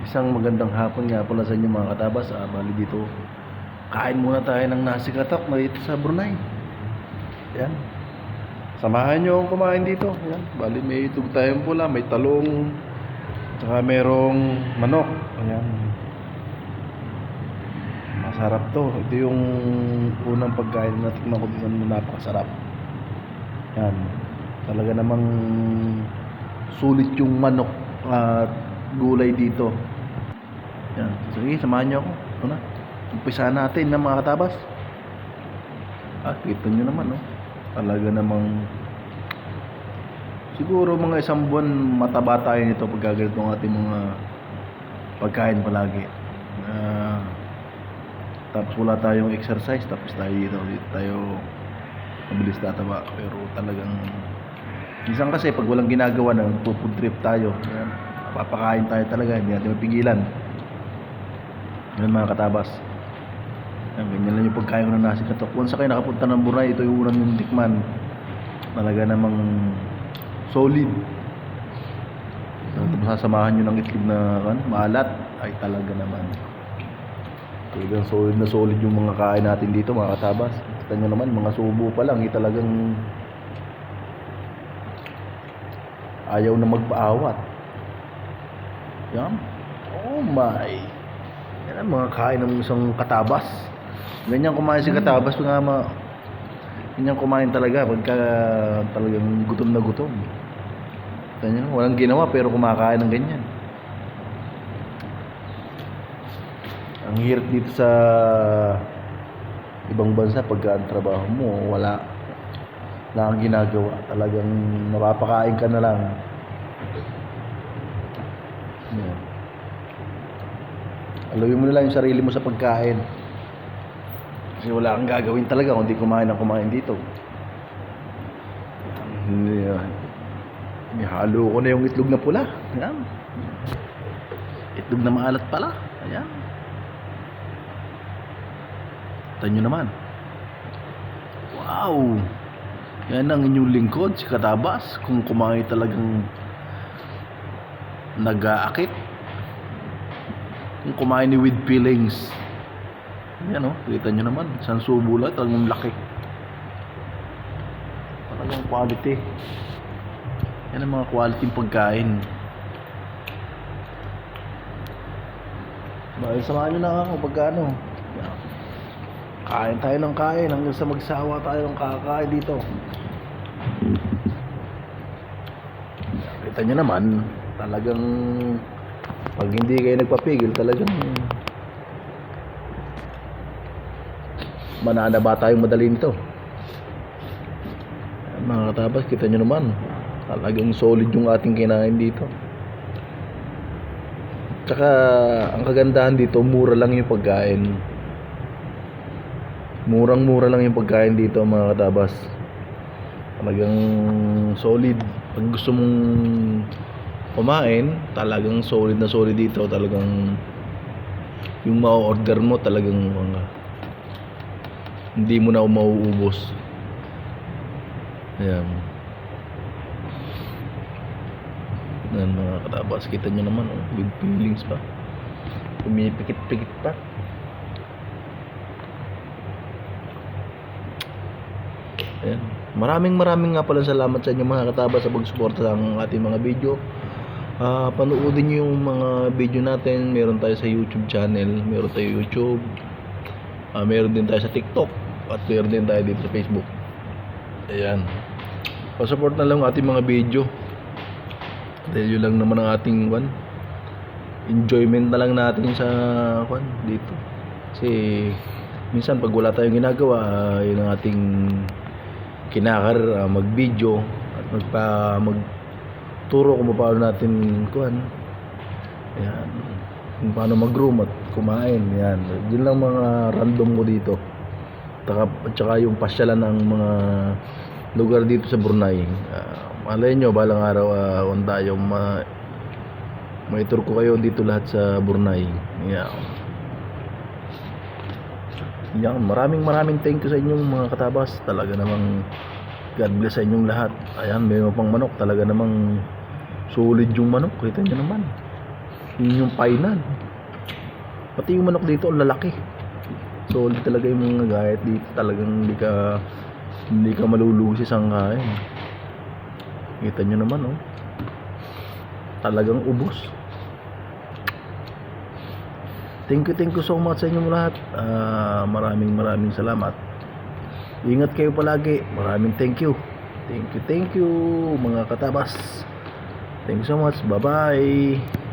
Isang magandang hapon nga pala sa inyo mga katabas. Bali dito, kain muna tayo ng nasi katak na dito sa Brunei. Yan. Samahan nyo akong kumain dito. Yan. Bali may itog tayong pula, may talong, tsaka merong manok. Ayan. Masarap to. Ito yung unang pagkain na tikman ko dito na napakasarap. Yan. Talaga namang sulit yung manok at gulay dito. Yan. Sige, samahan nyo ako. Ito na. Umpisa natin ng mga katabas. Kita nyo naman, no? Talaga namang siguro mga isang buwan mataba tayo nito pag gaganito ang ating mga pagkain palagi. Tapos wala tayong exercise, tapos dito tayo mabilis tataba. Pero talagang minsan kasi pag walang ginagawa na food trip tayo, yan, papakain tayo talaga, hindi natin mapigilan. Yan mga katabas. Yan, ganyan lang yung pagkain ko ng nasi katok. Once kayo nakapunta ng Brunei, ito yung unang yung tikman. Talaga namang solid. Tapos sasamahan nyo ng itlog na maalat, ay talaga naman talagang solid na solid yung mga kain natin dito mga katabas. Kita nyo naman, mga subo pa lang, talagang ayaw na magpaawat. Yan. Oh my. Yan ang mga kain ng isang katabas. Ganyan kumain si katabas nga ganyan kumain talaga pagka talagang gutom na gutom. Ganyan, walang ginawa pero kumakain ng ganyan. Ang hirap dito sa ibang bansa pagka ang trabaho mo wala kang ginagawa, talagang napapakain ka na lang. Yan. Alawin mo na lang yung sarili mo sa pagkain. Kasi wala kang gagawin talaga kundi kumain dito. Halo ko na yung itlog na pula. Ayan. Itlog na maalat pala. Ayan. Ito nyo naman. Wow. Yan ang inyong lingkod, si Katabas. Kung kumain talagang nag-aakit. Kung kumain ni with feelings. Yan o, kita nyo naman. Isang subo lang, talagang laki. Talagang quality. Yan ang mga quality pagkain. Bakit samahan nyo na ako pagkano. Kain tayo ng kain hanggang sa magsawa tayo ng kakain dito. Kita nyo naman, talagang pag hindi kayo nagpapigil, talagang mananaba tayong madali nito. Mga katabas, kita nyo naman, talagang solid yung ating kinain dito. Tsaka ang kagandahan dito, mura lang yung pagkain. Murang-mura lang yung pagkain dito mga katabas. Talagang solid. Pag gusto mong kumain, talagang solid na solid dito. Talagang yung ma-order mo talagang hindi mo na mauubos. Ayan. Ayan mga katabas, kita nyo naman with feelings pa. Pumipikit-pikit pa. Ayan. Maraming nga pala salamat sa inyo mga katabas sa pagsuporta sa ating mga video. Panoodin nyo yung mga video natin. Meron tayo sa YouTube channel, meron tayo YouTube, meron din tayo sa TikTok, at meron din tayo dito sa Facebook. Ayan. Pasupport na lang ating mga video. Dahil yun lang naman ang ating enjoyment na lang natin sa dito. Kasi minsan pag wala tayong ginagawa, yun ang ating kinakar, mag-video at magturo kung paano natin ayan, kung paano mag-room at kumain. Yan, yun lang mga random ko dito. At saka yung pasyalan ng mga lugar dito sa Brunei. Malay nyo, balang araw tayo maitur ko kayo dito lahat sa Brunei. Yan, maraming thank you sa inyong mga katabas. Talaga namang God bless sa inyong lahat. Ayan, mayroon pang manok. Talaga namang solid yung manok. Kita nyo naman. Yun yung final. Pati yung manok dito ang lalaki. Solid talaga yung mga gayat dito. Talagang hindi ka malulugi sa sangkain. Kita nyo naman, oh. Talagang ubos. Thank you so much sa inyong lahat. Maraming salamat. Ingat kayo palagi. Maraming thank you mga katabas. Thank you so much. Bye bye.